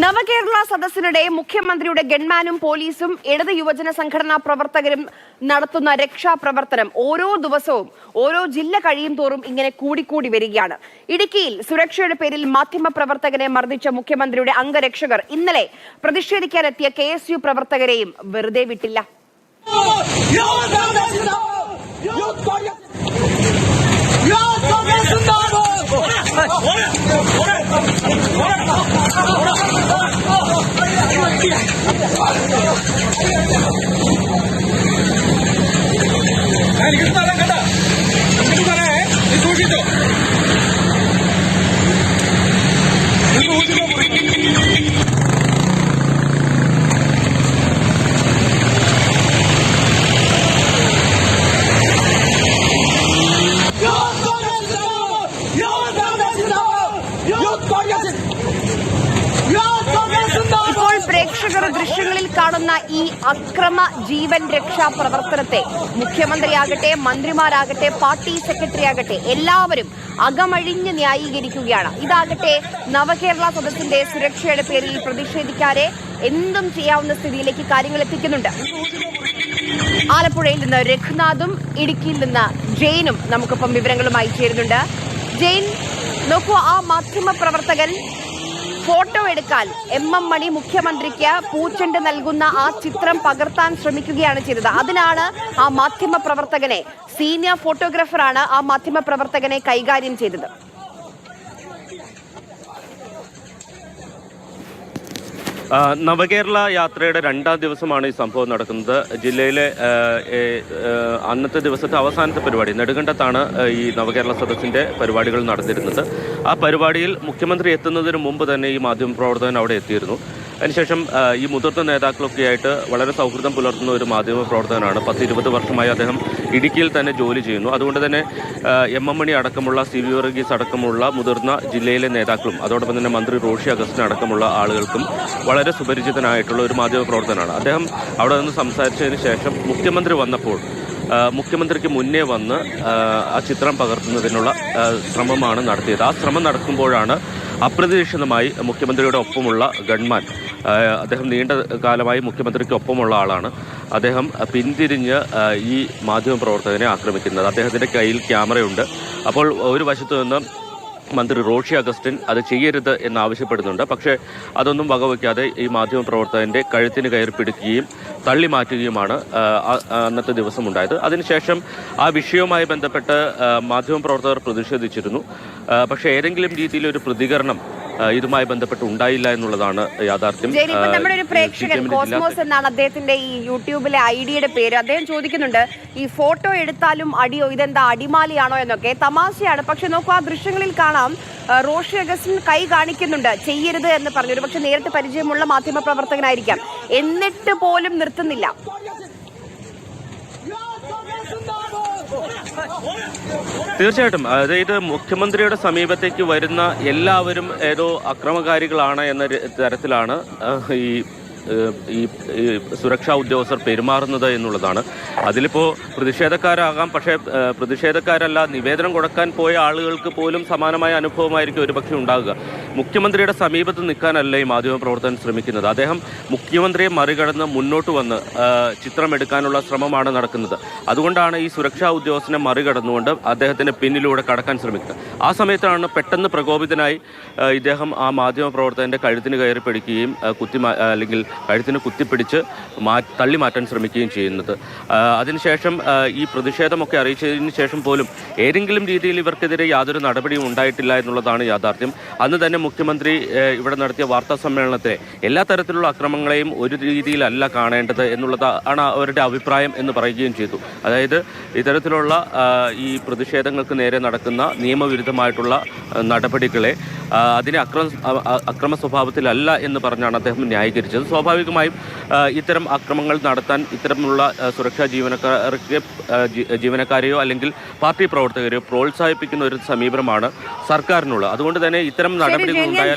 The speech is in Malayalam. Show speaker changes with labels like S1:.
S1: നവകേരള സദസ്സിനിടെ മുഖ്യമന്ത്രിയുടെ ഗൺമാനും പോലീസും ഇടത് യുവജന സംഘടനാ പ്രവർത്തകരും നടത്തുന്ന രക്ഷാപ്രവർത്തനം ഓരോ ദിവസവും ഓരോ ജില്ല കഴിയും തോറും ഇങ്ങനെ കൂടിക്കൂടി വരികയാണ്. ഇടുക്കിയിൽ സുരക്ഷയുടെ പേരിൽ മാധ്യമപ്രവർത്തകനെ മർദ്ദിച്ച മുഖ്യമന്ത്രിയുടെ അംഗരക്ഷകർ ഇന്നലെ പ്രതിഷേധിക്കാനെത്തിയ KSU പ്രവർത്തകരെയും വെറുതെ വിട്ടില്ല. ഇപ്പോൾ പ്രേക്ഷകർ ദൃശ്യങ്ങളിൽ കാണുന്ന ഈ അക്രമ ജീവൻ രക്ഷാ പ്രവർത്തനത്തെ മുഖ്യമന്ത്രിയാകട്ടെ, മന്ത്രിമാരാകട്ടെ, പാർട്ടി സെക്രട്ടറി ആകട്ടെ എല്ലാവരും അകമഴിഞ്ഞ് ന്യായീകരിക്കുകയാണ്. ഇതാകട്ടെ നവകേരള സദസ്സിന്റെ സുരക്ഷയുടെ പേരിൽ പ്രതിഷേധിക്കാതെ എന്തും ചെയ്യാവുന്ന സ്ഥിതിയിലേക്ക് കാര്യങ്ങൾ എത്തിക്കുന്നുണ്ട്. ആലപ്പുഴയിൽ നിന്ന് രഘുനാഥും ഇടുക്കിയിൽ നിന്ന് ജെയിനും നമുക്കൊപ്പം വിവരങ്ങളുമായി ചേരുന്നുണ്ട്. ജെയിൻ, നോക്കൂ, ആ മാധ്യമ പ്രവർത്തകൻ ഫോട്ടോ എടുക്കാൻ MM മണി മുഖ്യമന്ത്രിക്ക് പൂച്ചെണ്ട് നൽകുന്ന ആ ചിത്രം പകർത്താൻ ശ്രമിക്കുകയാണ് ചെയ്തത്. അതിനാണ് ആ മാധ്യമ പ്രവർത്തകനെ, സീനിയർ ഫോട്ടോഗ്രാഫറാണ് ആ മാധ്യമ പ്രവർത്തകനെ കൈകാര്യം ചെയ്തത്.
S2: നവകേരള യാത്രയുടെ 2ാം ദിവസമാണ് ഈ സംഭവം നടക്കുന്നത്. ജില്ലയിലെ അന്നത്തെ ദിവസത്തെ അവസാനത്തെ പരിപാടി നെടുങ്കണ്ടത്താണ് ഈ നവകേരള സദസ്സിൻ്റെ പരിപാടികൾ നടന്നിരുന്നത്. ആ പരിപാടിയിൽ മുഖ്യമന്ത്രി എത്തുന്നതിന് മുമ്പ് തന്നെ ഈ മാധ്യമപ്രവർത്തകൻ അവിടെ എത്തിയിരുന്നു. അതിനുശേഷം ഈ മുതിർന്ന നേതാക്കളൊക്കെയായിട്ട് വളരെ സൗഹൃദം പുലർത്തുന്ന ഒരു മാധ്യമപ്രവർത്തകനാണ്. 10-20 വർഷമായി അദ്ദേഹം ഇടുക്കിയിൽ തന്നെ ജോലി ചെയ്യുന്നു. അതുകൊണ്ട് തന്നെ MM മണി അടക്കമുള്ള CB വർഗീസ് അടക്കമുള്ള മുതിർന്ന ജില്ലയിലെ നേതാക്കളും അതോടൊപ്പം തന്നെ മന്ത്രി റോഷി അഗസ്റ്റിൻ അടക്കമുള്ള ആളുകൾക്കും വളരെ സുപരിചിതനായിട്ടുള്ള ഒരു മാധ്യമപ്രവർത്തകനാണ്. അദ്ദേഹം അവിടെ നിന്ന് സംസാരിച്ചതിന് ശേഷം മുഖ്യമന്ത്രി വന്നപ്പോൾ മുഖ്യമന്ത്രിക്ക് മുന്നേ വന്ന് ആ ചിത്രം പകർത്തുന്നതിനുള്ള ശ്രമമാണ് നടത്തിയത്. ആ ശ്രമം നടക്കുമ്പോഴാണ് അപ്രതീക്ഷിതമായി മുഖ്യമന്ത്രിയുടെ ഒപ്പമുള്ള ഗൺമാൻ, അദ്ദേഹം നീണ്ട കാലമായി മുഖ്യമന്ത്രിക്ക് ഒപ്പമുള്ള ആളാണ്, അദ്ദേഹം പിന്തിരിഞ്ഞ് ഈ മാധ്യമപ്രവർത്തകനെ ആക്രമിക്കുന്നത്. അദ്ദേഹത്തിൻ്റെ കയ്യിൽ ക്യാമറയുണ്ട്. അപ്പോൾ ഒരു വശത്തു നിന്ന് മന്ത്രി റോഷി അഗസ്റ്റിൻ അത് ചെയ്യരുത് എന്നാവശ്യപ്പെടുന്നുണ്ട്. പക്ഷേ അതൊന്നും വകവയ്ക്കാതെ ഈ മാധ്യമപ്രവർത്തകൻ്റെ കഴുത്തിന് കയറി പിടിക്കുകയും തള്ളി മാറ്റുകയുമാണ് അന്നത്തെ ദിവസം ഉണ്ടായത്. അതിനുശേഷം ആ വിഷയവുമായി ബന്ധപ്പെട്ട് മാധ്യമപ്രവർത്തകർ പ്രതിഷേധിച്ചിരുന്നു. പക്ഷേ ഏതെങ്കിലും രീതിയിലൊരു പ്രതികരണം ഇതുമായി ബന്ധപ്പെട്ട് ഉണ്ടായില്ല എന്നുള്ളതാണ് യാഥാർത്ഥ്യം.
S1: നമ്മുടെ ഒരു പ്രേക്ഷകൻ കോസ്മോസ് എന്നാണ് അദ്ദേഹത്തിന്റെ ഈ യൂട്യൂബിലെ ഐഡിയുടെ പേര്. അദ്ദേഹം ചോദിക്കുന്നുണ്ട്, ഈ ഫോട്ടോ എടുത്താലും അടിയോ, ഇതെന്താ അടിമാലിയാണോ എന്നൊക്കെ. തമാശയാണ്. പക്ഷെ നോക്കൂ, ആ ദൃശ്യങ്ങളിൽ കാണാം റോഷി അഗസ്റ്റിൻ കൈ കാണിക്കുന്നുണ്ട്, ചെയ്യരുത് എന്ന് പറഞ്ഞു. ഒരു പക്ഷെ നേരിട്ട് പരിചയമുള്ള മാധ്യമ പ്രവർത്തകനായിരിക്കാം. എന്നിട്ട് പോലും നിർത്തുന്നില്ല.
S2: തീർച്ചയായിട്ടും, അതായത് മുഖ്യമന്ത്രിയുടെ സമീപത്തേക്ക് വരുന്ന എല്ലാവരും ഏതോ അക്രമകാരികളാണ് എന്ന തരത്തിലാണ് ഈ സുരക്ഷാ ഉദ്യോഗസ്ഥർ പെരുമാറുന്നത് എന്നുള്ളതാണ്. അതിലിപ്പോൾ പ്രതിഷേധക്കാരാകാം, പക്ഷേ പ്രതിഷേധക്കാരല്ല, നിവേദനം കൊടുക്കാൻ പോയ ആളുകൾക്ക് പോലും സമാനമായ അനുഭവമായിരിക്കും ഒരുപക്ഷെ ഉണ്ടാകുക. മുഖ്യമന്ത്രിയുടെ സമീപത്ത് നിൽക്കാനല്ല ഈ മാധ്യമപ്രവർത്തകൻ ശ്രമിക്കുന്നത്. അദ്ദേഹം മുഖ്യമന്ത്രിയെ മറികടന്ന് മുന്നോട്ട് വന്ന് ചിത്രമെടുക്കാനുള്ള ശ്രമമാണ് നടക്കുന്നത്. അതുകൊണ്ടാണ് ഈ സുരക്ഷാ ഉദ്യോഗസ്ഥനെ മറികടന്നുകൊണ്ട് അദ്ദേഹത്തിന് പിന്നിലൂടെ കടക്കാൻ ശ്രമിക്കുന്നത്. ആ സമയത്താണ് പെട്ടെന്ന് പ്രകോപിതനായി ഇദ്ദേഹം ആ മാധ്യമപ്രവർത്തകൻ്റെ കഴുത്തിന് കയറി പിടിക്കുകയും അല്ലെങ്കിൽ കഴുത്തിന് കുത്തിപ്പിടിച്ച് തള്ളി മാറ്റാൻ ശ്രമിക്കുകയും ചെയ്യുന്നത്. അതിനുശേഷം ഈ പ്രതിഷേധമൊക്കെ അറിയിച്ചതിന് ശേഷം പോലും ഏതെങ്കിലും രീതിയിൽ ഇവർക്കെതിരെ യാതൊരു നടപടിയും ഉണ്ടായിട്ടില്ല എന്നുള്ളതാണ് യാഥാർത്ഥ്യം. അന്ന് തന്നെ മുഖ്യമന്ത്രി ഇവിടെ നടത്തിയ വാർത്താ സമ്മേളനത്തെ എല്ലാ തരത്തിലുള്ള അക്രമങ്ങളെയും ഒരു രീതിയിലല്ല കാണേണ്ടത് എന്നുള്ളതാണ് അവരുടെ അഭിപ്രായം എന്ന് പറയുകയും ചെയ്തു. അതായത് ഇത്തരത്തിലുള്ള ഈ പ്രതിഷേധങ്ങൾക്ക് നേരെ നടക്കുന്ന നിയമവിരുദ്ധമായിട്ടുള്ള നടപടികളെ അതിനെ അക്രമ സ്വഭാവത്തിലല്ല എന്ന് പറഞ്ഞാണ് അദ്ദേഹം ന്യായീകരിച്ചത്. സ്വാഭാവികമായും ഇത്തരം അക്രമങ്ങൾ നടത്താൻ ഇത്തരമുള്ള സുരക്ഷാ ജീവനക്കാരെയോ അല്ലെങ്കിൽ പാർട്ടി പ്രവർത്തകരെയോ പ്രോത്സാഹിപ്പിക്കുന്ന ഒരു സമീപനമാണ് സർക്കാരിനുള്ളത്. അതുകൊണ്ട് തന്നെ ഇത്തരം നടപടികൾ ഉണ്ടായാൽ